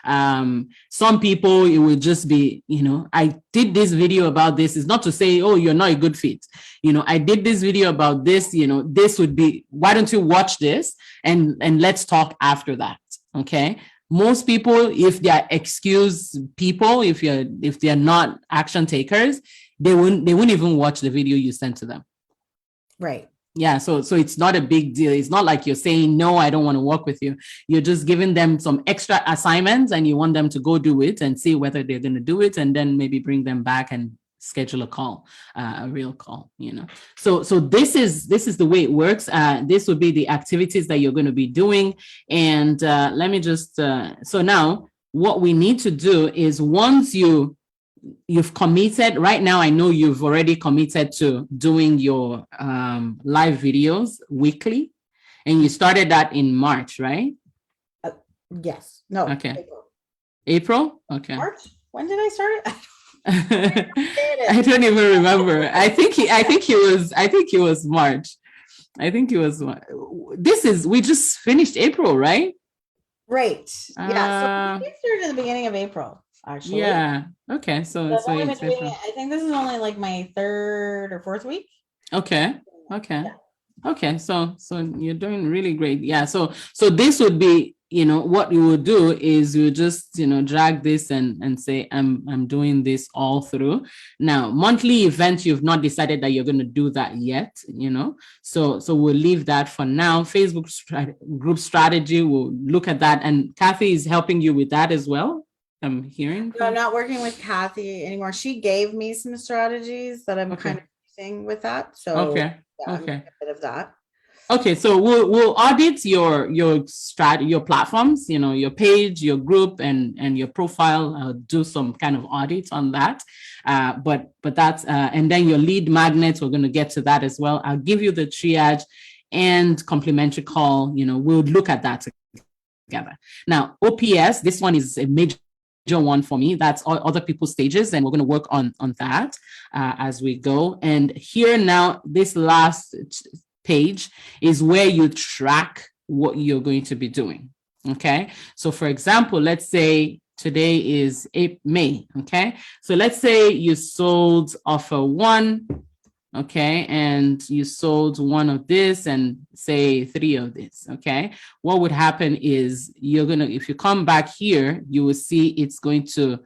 Some people, it would just be, I did this video about this. It's not to say, oh, you're not a good fit. I did this video about this, this would be, why don't you watch this and let's talk after that. Okay. Most people, if they're excuse people, if they're not action takers, they wouldn't even watch the video you sent to them. Right. Yeah, so it's not a big deal. It's not like you're saying, no, I don't want to work with you. You're just giving them some extra assignments and you want them to go do it and see whether they're going to do it, and then maybe bring them back and schedule a call, a real call, So this is the way it works. This would be the activities that you're going to be doing. And let me just, so now what we need to do is, once you've committed right now, I know you've already committed to doing your live videos weekly, and you started that in March, right? Yes. No. Okay. April? Okay. March? When did I start it? I don't even remember. I think it was March. We just finished April, right? Right. Yeah. So we started at the beginning of April. Actually, yeah. Okay, so it's April. I think this is only like my third or fourth week. Okay. So you're doing really great. Yeah. So this would be, what you would do is you just, drag this and say, I'm doing this all through. Now, monthly events, you've not decided that you're going to do that yet, so we'll leave that for now. Facebook group strategy, we'll look at that. And Kathy is helping you with that as well, I'm hearing. No, I'm not working with Kathy anymore. She gave me some strategies that I'm kind of using with that. So okay. A bit of that. Okay, so we'll audit your platforms, your page, your group, and your profile. Do some kind of audit on that. But that's and then your lead magnets, we're going to get to that as well. I'll give you the triage and complimentary call. We'll look at that together. Now, OPS, this one is a major one for me. That's all other people's stages, and we're going to work on that as we go. And here now, this last page is where you track what you're going to be doing. Okay, so for example, let's say today is May. Okay, so let's say you sold offer 1. Okay, and you sold 1 of this and say 3 of this. Okay, what would happen is if you come back here, you will see it's going to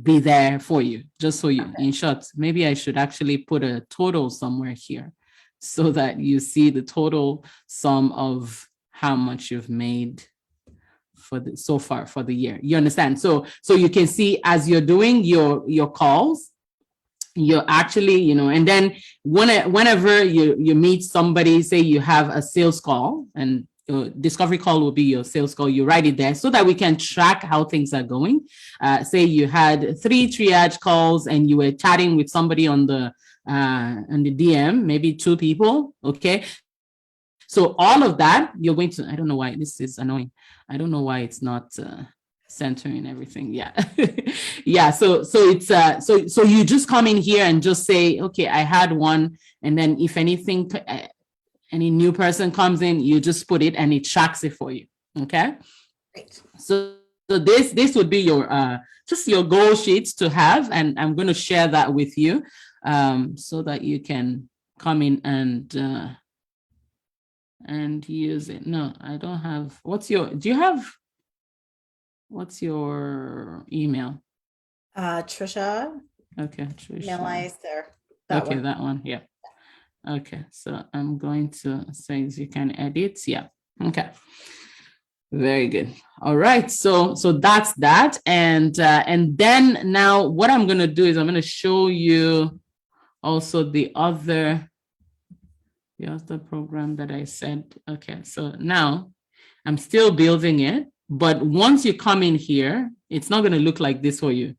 be there for you, just so you, in short. Maybe I should actually put a total somewhere here so that you see the total sum of how much you've made so far for the year. You understand? So you can see as you're doing your calls, you're actually, and then whenever you meet somebody, say you have a sales call, and discovery call will be your sales call, you write it there so that we can track how things are going. Say you had 3 triage calls and you were chatting with somebody on the DM, maybe 2 people. Okay. So all of that, you're going to, I don't know why this is annoying. I don't know why it's not centering everything. Yeah. Yeah. So it's, so you just come in here and just say, okay, I had 1. And then if anything, any new person comes in, you just put it and it tracks it for you. Okay. Great. So this would be your, just your goal sheets to have. And I'm going to share that with you. So that you can come in and use it. No, I don't have. What's your email? Trisha. Okay, Trisha. Email there. That one. Yeah. Okay, so I'm going to say you can edit. Yeah. Okay. Very good. All right. So that's that. And then now what I'm going to do is I'm going to show you also the other program that I said. Okay, so now I'm still building it, but once you come in here, it's not going to look like this for you.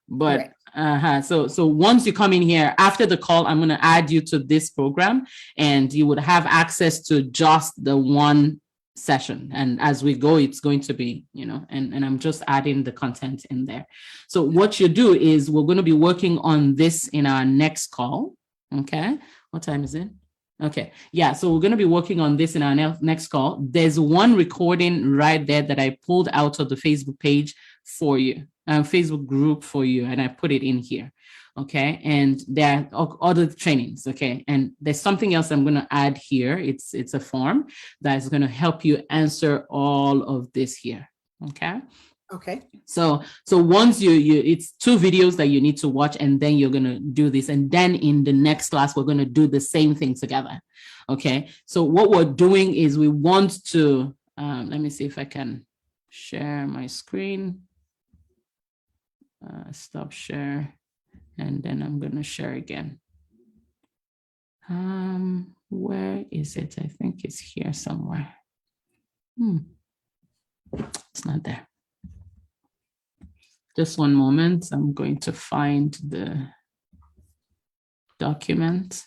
But So once you come in here after the call, I'm going to add you to this program, and you would have access to just the one session. And as we go, it's going to be, and I'm just adding the content in there. So what you do is we're going to be working on this in our next call. Okay. What time is it? Okay. Yeah. So we're going to be working on this in our next call. There's one recording right there that I pulled out of the Facebook page for you, Facebook group for you, and I put it in here. Okay. And there are other trainings. Okay. And there's something else I'm going to add here. It's a form that's going to help you answer all of this here. Okay. Okay. So once it's 2 videos that you need to watch, and then you're going to do this. And then in the next class, we're going to do the same thing together. Okay. So what we're doing is we want to, let me see if I can share my screen. Stop share. And then I'm going to share again. Where is it? I think it's here somewhere. It's not there. Just one moment. I'm going to find the document.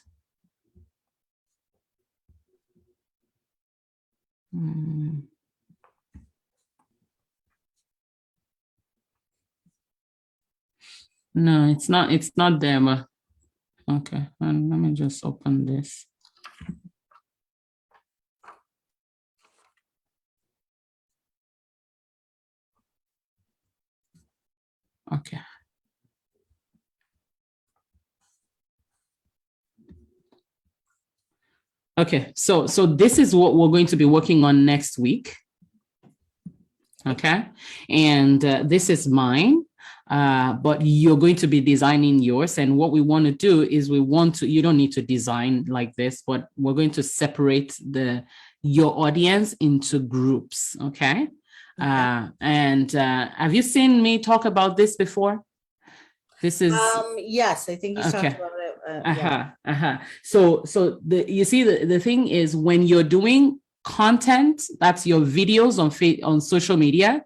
No, it's not there, but okay. And let me just open this. Okay. Okay, so this is what we're going to be working on next week. Okay, and this is mine. But you're going to be designing yours. And what we want to do is you don't need to design like this, but we're going to separate your audience into groups. Okay. And have you seen me talk about this before? This is yes, I think you talked about it. So you see the thing is, when you're doing content, that's your videos on social media,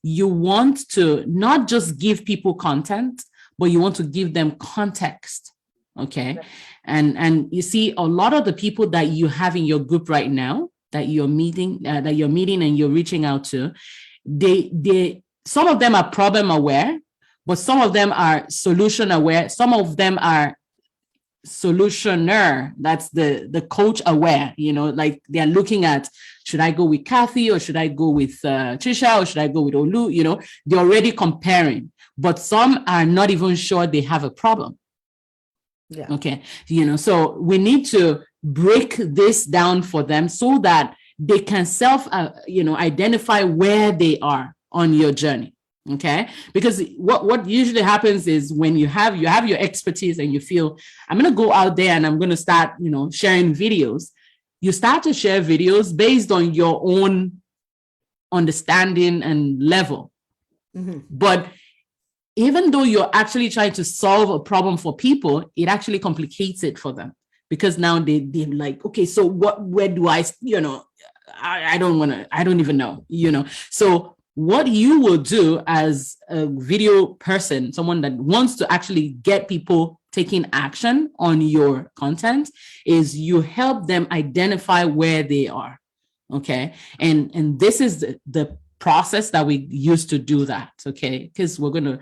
you want to not just give people content, but you want to give them context. Okay. And you see, a lot of the people that you have in your group right now that you're meeting and you're reaching out to, some of them are problem aware, but some of them are solution aware. Some of them are solutioner, that's the coach aware, like they're looking at, should I go with Kathy, or should I go with Trisha, or should I go with Olu? They're already comparing, but some are not even sure they have a problem. Yeah. Okay. So we need to break this down for them so that they can identify where they are on your journey. Okay, because what usually happens is, when you have your expertise and you feel, I'm going to go out there and I'm going to start, sharing videos, you start to share videos based on your own understanding and level. Mm-hmm. But even though you're actually trying to solve a problem for people, it actually complicates it for them, because now they're like, okay, so where do I don't even know, So what you will do as a video person, someone that wants to actually get people taking action on your content, is you help them identify where they are. Okay. And this is the process that we use to do that. Okay. Because we're going to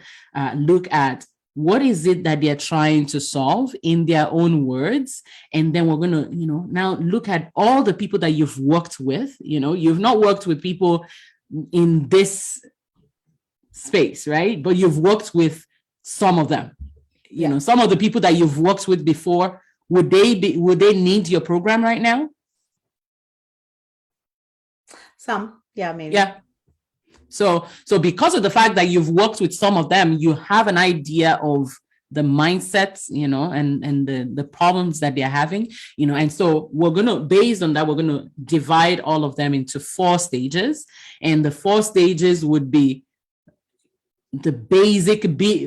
look at what is it that they're trying to solve in their own words. And then we're going to, now look at all the people that you've worked with. You've not worked with people in this space, right? But you've worked with some of them. Some of the people that you've worked with before, would they need your program right now? Some, yeah, maybe. Yeah. So because of the fact that you've worked with some of them, you have an idea of the mindsets, and the problems that they're having, and so based on that, we're going to divide all of them into 4 stages. And the 4 stages would be the basic the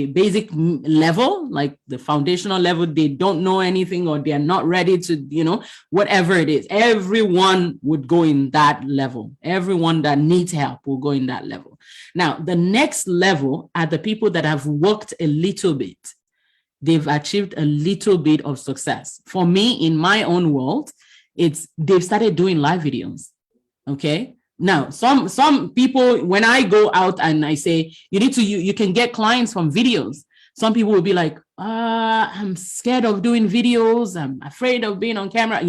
basic level, like the foundational level, they don't know anything or they're not ready to, whatever it is, everyone would go in that level. Everyone that needs help will go in that level. Now, the next level are the people that have worked a little bit. They've achieved a little bit of success. For me, in my own world, they've started doing live videos. Okay. Now, some people, when I go out and I say, you can get clients from videos, some people will be like, I'm scared of doing videos. I'm afraid of being on camera.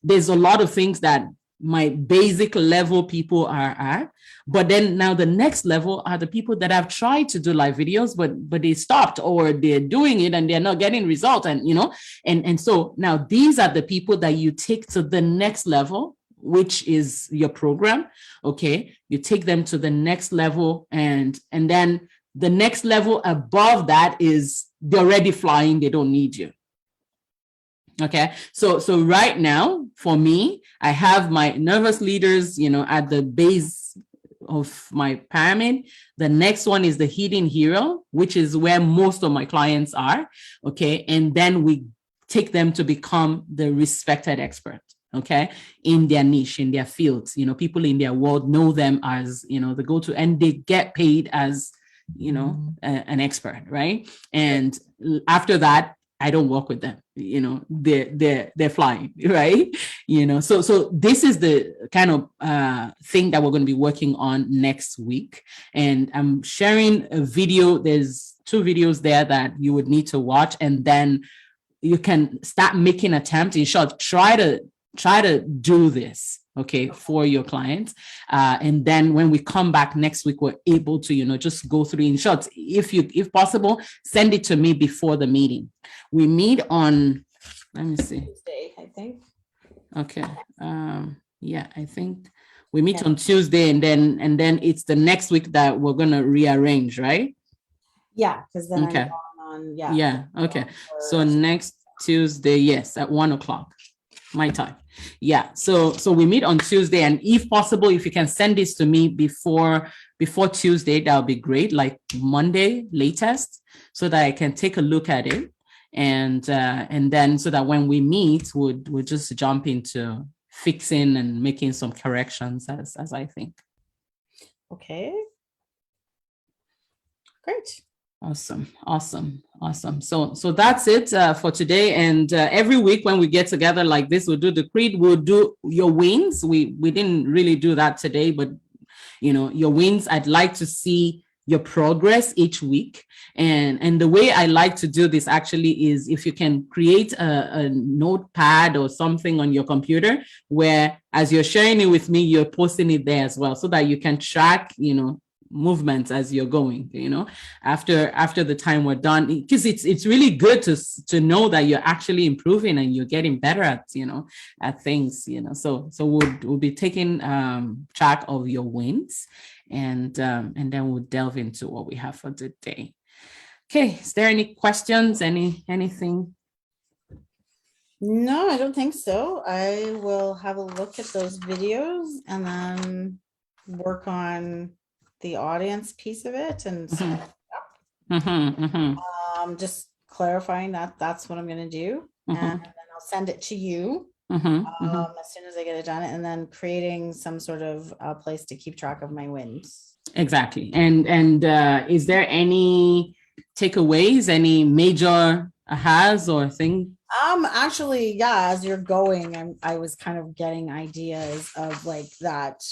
There's a lot of things that my basic level people are. But then now the next level are the people that have tried to do live videos, but they stopped, or they're doing it and they're not getting results. And so now these are the people that you take to the next level, which is your program. Okay, you take them to the next level, and then the next level above that is they're already flying, they don't need you. Okay, so right now for me, I have my nervous leaders, at the base of my pyramid. The next one is the hidden hero, which is where most of my clients are. Okay, and then we take them to become the respected expert. Okay, in their niche, in their fields, people in their world know them as, the go-to, and they get paid as, an expert, right? And after that, I don't work with them, they're flying, right? So this is the kind of thing that we're going to be working on next week. And I'm sharing a video. There's 2 videos there that you would need to watch, and then you can start making attempts. In short, try to do this, okay, for your clients. And then when we come back next week, we're able to, just go through. In short, if possible, send it to me before the meeting. We meet on, let me see. Tuesday, I think. Okay. Yeah, I think we meet on Tuesday, and then it's the next week that we're going to rearrange, right? Yeah, because then okay. I'm on, Yeah. Okay. So next Tuesday, yes, at 1:00 my time. Yeah. So we meet on Tuesday, and if possible, if you can send this to me before Tuesday, that would be great, like Monday latest, so that I can take a look at it. And then so that when we meet, we'll just jump into fixing and making some corrections as I think. Okay. Great. Awesome. So that's it for today. And every week when we get together like this, we'll do the creed, we'll do your wins. We didn't really do that today, but your wins, I'd like to see your progress each week. And the way I like to do this actually is if you can create a notepad or something on your computer where as you're sharing it with me, you're posting it there as well, so that you can track, movements as you're going, after the time we're done, because it's really good to know that you're actually improving and you're getting better at things, so we'll be taking track of your wins, and then we'll delve into what we have for today. Okay, is there any questions, anything? No, I don't think so. I will have a look at those videos and then work on the audience piece of it, and just clarifying that that's what I'm going to do, and then I'll send it to you as soon as I get it done, and then creating some sort of place to keep track of my wins. Exactly. And is there any takeaways, any major ahas or thing? Actually, yeah, as you're going, I was kind of getting ideas of like that.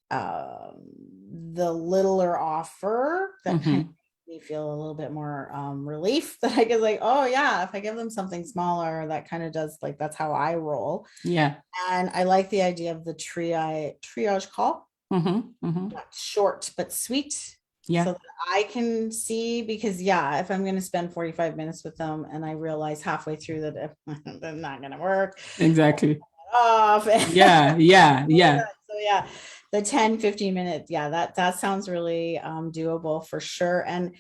The littler offer that kind of made me feel a little bit more relief, that I could like, oh yeah, if I give them something smaller, that kind of does, like, that's how I roll. Yeah. And I like the idea of the triage call. Short but sweet. Yeah. So that I can see, because if I'm going to spend 45 minutes with them and I realize halfway through that they're not going to work. Exactly. Off. Yeah. So the 10-15 minutes, that sounds really doable for sure. And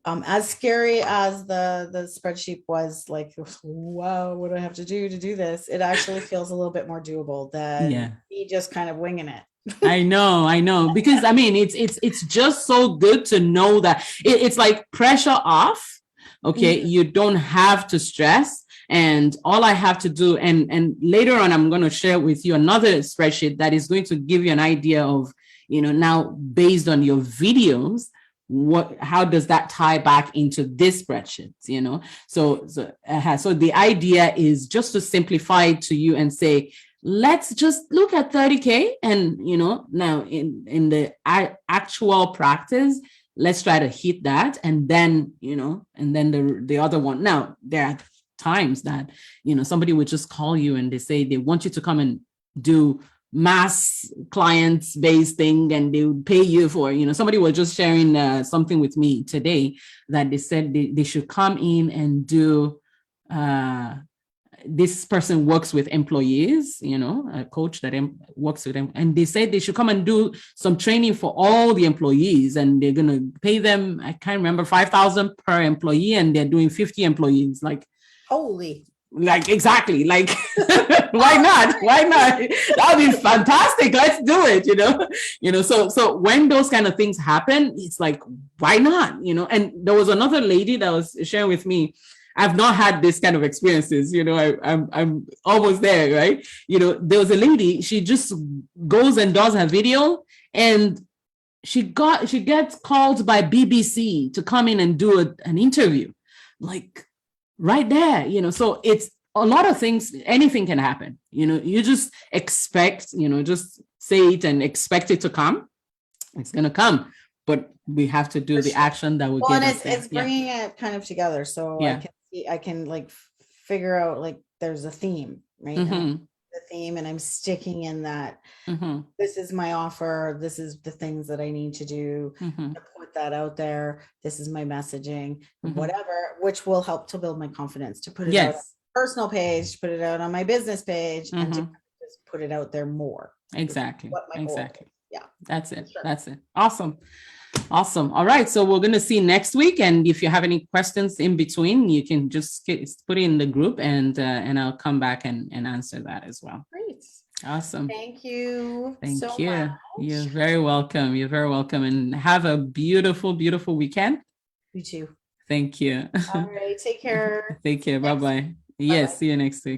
as scary as the spreadsheet was, like, wow, what do I have to do this? It actually feels a little bit more doable than me just kind of winging it. I know, because I mean, it's just so good to know that it's like pressure off. Okay, Mhm. you don't have to stress, and all I have to do, and later on, I'm going to share with you another spreadsheet that is going to give you an idea of, now based on your videos, how does that tie back into this spreadsheet? So the idea is just to simplify it to you and say, let's just look at 30K, and now in the actual practice, let's try to hit that, and then the other one. Now there are times that somebody would just call you and they say they want you to come and do mass clients based thing, and they would pay you for, somebody was just sharing something with me today, that they said they should come in and do this person works with employees, a coach that works with them, and they said they should come and do some training for all the employees, and they're going to pay them, I can't remember, 5,000 per employee, and they're doing 50 employees. Holy. Exactly. Why not? That would be fantastic. Let's do it. So when those kind of things happen, it's like, why not? And there was another lady that was sharing with me, I've not had this kind of experiences. I'm almost there, right? There was a lady, she just goes and does her video, and she gets called by BBC to come in and do an interview, like right there. So it's a lot of things. Anything can happen. You just expect, just say it and expect it to come. It's gonna come, but we have to do the action that will get us there. It's bringing it kind of together, so I can like figure out, like, there's a theme, right? Mm-hmm. The theme, and I'm sticking in that. Mm-hmm. This is my offer. This is the things that I need to do Mm-hmm. to put that out there. This is my messaging, Mm-hmm. whatever, which will help to build my confidence, to put it Yes. out on my personal page, to put it out on my business page, and to just put it out there more. Exactly. Exactly. Yeah. That's it. Sure. That's it. Awesome. All right. So we're going to see next week. And if you have any questions in between, you can just put it in the group, and I'll come back and answer that as well. Great. Awesome. Thank you. Thank so you. Much. You're very welcome. You're very welcome. And have a beautiful, beautiful weekend. You too. Thank you. All right. Take care. Take care. Bye-bye. Yes. See you next week.